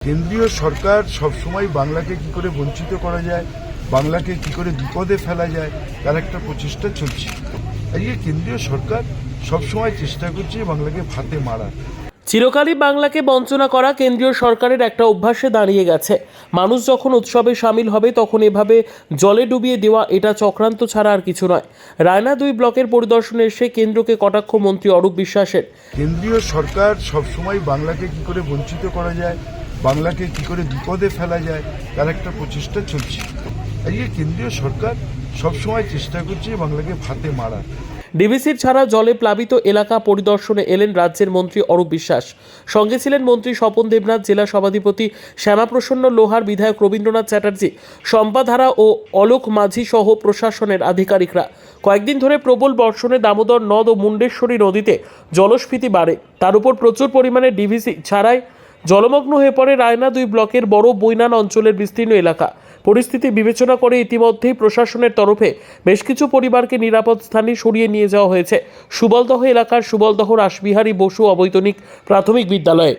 কেন্দ্রীয় সরকার সবসময় বাংলাকে কি করে বঞ্চিত করা যায়, বাংলাকে কি করে বিপদে ফেলা যায়, তার একটা প্রচেষ্টা চলছে। আজকে কেন্দ্রীয় সরকার সবসময় চেষ্টা করছে বাংলাকে ভাতে মারা। চিরকালই বাংলাকে বঞ্চনা করা কেন্দ্রীয় সরকারের একটা অভ্যাসে দাঁড়িয়ে গেছে। মানুষ যখন উৎসবে সামিল হবে তখন এভাবে জলে ডুবিয়ে দেওয়া এটা চক্রান্ত ছাড়া আর কিছু নয়। রায়না 2 ব্লকের পরিদর্শনে এসে কেন্দ্রকে কটাক্ষ মন্ত্রী অরূপ বিশ্বাসের। কেন্দ্রীয় সরকার সবসময় বাংলাকে কি করে বঞ্চিত করা যায়, বাংলাকে কি করে বিপদে ফেলা যায়, তার একটা প্রচেষ্টা চলছে। আজকে কেন্দ্রীয় সরকার সবসময় চেষ্টা করছে বাংলাকে ভাতে মারা। ডিভিসির ছাড়া জলে প্লাবিত এলাকা পরিদর্শনে এলেন রাজ্যের মন্ত্রী অরূপ বিশ্বাস। সঙ্গে ছিলেন মন্ত্রী স্বপন দেবনাথ, জেলা সভাধিপতি শ্যামাপ্রসন্ন লোহার, বিধায়ক রবীন্দ্রনাথ চ্যাটার্জি, শম্পাধারা ও অলোক মাঝি সহ প্রশাসনের আধিকারিকরা। কয়েকদিন ধরে প্রবল বর্ষণে দামোদর নদ ও মুন্ডেশ্বরী নদীতে জলস্ফীতি বাড়ে। তার উপর প্রচুর পরিমাণে ডিভিসি ছাড়াই জলমগ্ন হয়ে পড়ে রায়না 2 ব্লকের বড় বৈনান অঞ্চলের বিস্তীর্ণ এলাকা। পরিস্থিতি বিবেচনা করে ইতিমধ্যেই প্রশাসনের তরফে বেশ কিছু পরিবারকে নিরাপদ স্থানে সরিয়ে নিয়ে যাওয়া হয়েছে সুবলদহ এলাকার সুবলদহ রাসবিহারী বসু অবৈতনিক প্রাথমিক বিদ্যালয়ে।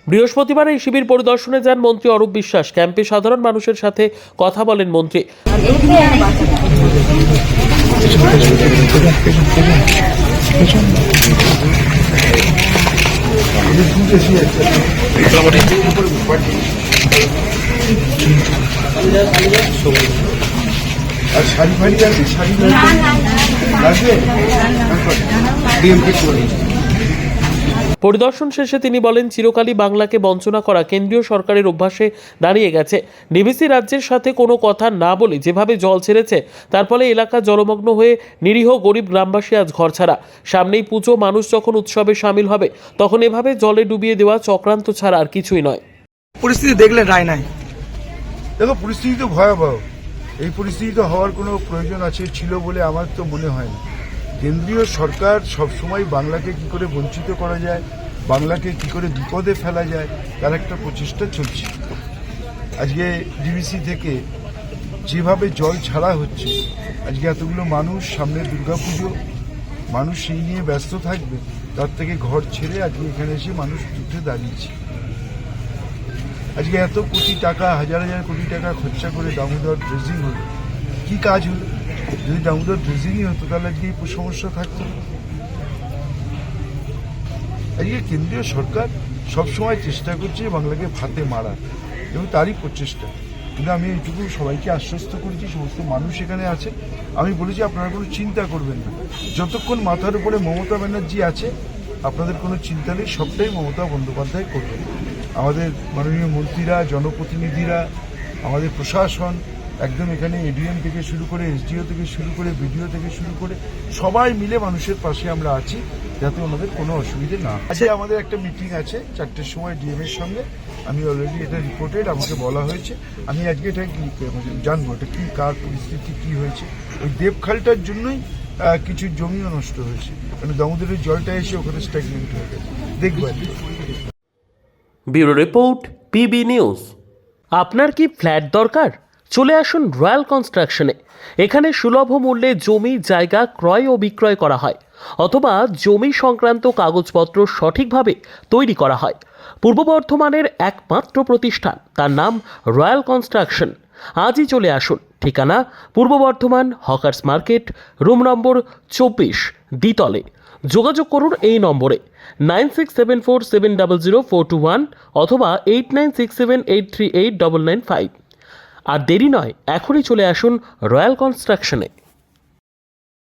বৃহস্পতিবার এই শিবির পরিদর্শনে যান মন্ত্রী অরূপ বিশ্বাস। ক্যাম্পে সাধারণ মানুষের সাথে কথা বলেন মন্ত্রী। আর শাড়ি ফাড়ি আছে, শাড়ি লাগবে। পরিদর্শন শেষে তিনি বলেন, চিরকালই বাংলাকে বঞ্চনা করা কেন্দ্রীয় সরকারের অভ্যাসে দাঁড়িয়ে গেছে। ডিভিসি রাজ্যের সাথে কোনো কথা না বলে যেভাবে জল ছেড়েছে তার ফলে এলাকা জলমগ্ন হয়ে নিরীহ গরিব গ্রামবাসী আজ ঘরছাড়া। সামনেই পুজো, মানুষ যখন উৎসবে সামিল হবে তখন এভাবে জলে ডুবিয়ে দেওয়া চক্রান্ত ছাড়া আর কিছুই নয়। পরিস্থিতি দেখলেন রায়নায়। দেখো, পরিস্থিতি তো ভয়াবহ। এই পরিস্থিতি তো হওয়ার কোনো প্রয়োজন ছিল বলে আমার তো মনে হয় না। কেন্দ্রীয় সরকার সবসময় বাংলাকে কি করে বঞ্চিত করা যায়, বাংলাকে কি করে বিপদে ফেলা যায়, তার একটা প্রচেষ্টা চলছে। আজকে ডিভিসি থেকে যেভাবে জল ছাড়া হচ্ছে, আজকে এতগুলো মানুষ, সামনে দুর্গাপুজো, মানুষ সেই নিয়ে ব্যস্ত থাকবে, তার থেকে ঘর ছেড়ে আজকে এখানে এসে মানুষ যুদ্ধে দাঁড়িয়েছে। আজকে এত কোটি টাকা, হাজার হাজার কোটি টাকা খরচা করে দামোদর ড্রেজিং হলো, কি কাজ হলো? যদি দামোদর ড্রেজিংই হতো তাহলে আজকে এই সমস্যা থাকতো। আজকে কেন্দ্রীয় সরকার সবসময় চেষ্টা করছে বাংলাকে ভাতে মারা, এবং তারই প্রচেষ্টা। কিন্তু আমি এইটুকু সবাইকে আশ্বস্ত করেছি, সমস্ত মানুষ এখানে আছে, আমি বলেছি আপনারা কোনো চিন্তা করবেন না। যতক্ষণ মাথার উপরে মমতা ব্যানার্জি আছে আপনাদের কোনো চিন্তা নেই, সবটাই মমতা বন্দ্যোপাধ্যায় করবেন। আমাদের মাননীয় মন্ত্রীরা, জনপ্রতিনিধিরা, আমাদের প্রশাসন, একদম এখানে এডিএম থেকে শুরু করে, এসডিও থেকে শুরু করে, বিডিও থেকে শুরু করে সবাই মিলে মানুষের পাশে আমরা আছি, যাতে ওনাদের কোনো অসুবিধে না। আজকে আমাদের একটা মিটিং আছে 4টের সময় ডিএম এর সঙ্গে। আমি অলরেডি এটা রিপোর্টেড, আমাকে বলা হয়েছে। আমি আজকে এটা জানবো এটা কি, কার পরিস্থিতি কি হয়েছে। ওই দেবখালটার জন্যই কিছু জমিও নষ্ট হয়েছে, মানে দামোদরের জলটা এসে ওখানে স্ট্যাগনেন্ট হয়ে গেছে। দেখবো। Bureau report, PB news. আপনার কি ফ্ল্যাট দরকার? চলে আসুন রয়্যাল কনস্ট্রাকশনে। এখানে সুলভ মূল্যে জমি জায়গা ক্রয় ও বিক্রয় করা হয়, অথবা জমি সংক্রান্ত কাগজপত্র সঠিকভাবে তৈরি করা হয়। পূর্ব বর্ধমানের একমাত্র প্রতিষ্ঠান, তার নাম রয়্যাল কনস্ট্রাকশন। আজই চলে আসুন। ঠিকানা পূর্ব Bardhaman, hawkers market, room number 24, দ্বিতলে। যোগাযোগ করুন এই নম্বরে 9674700421 অথবা 8967838995। আর দেরি নয়, এখনই চলে আসুন রয়্যাল কনস্ট্রাকশনে।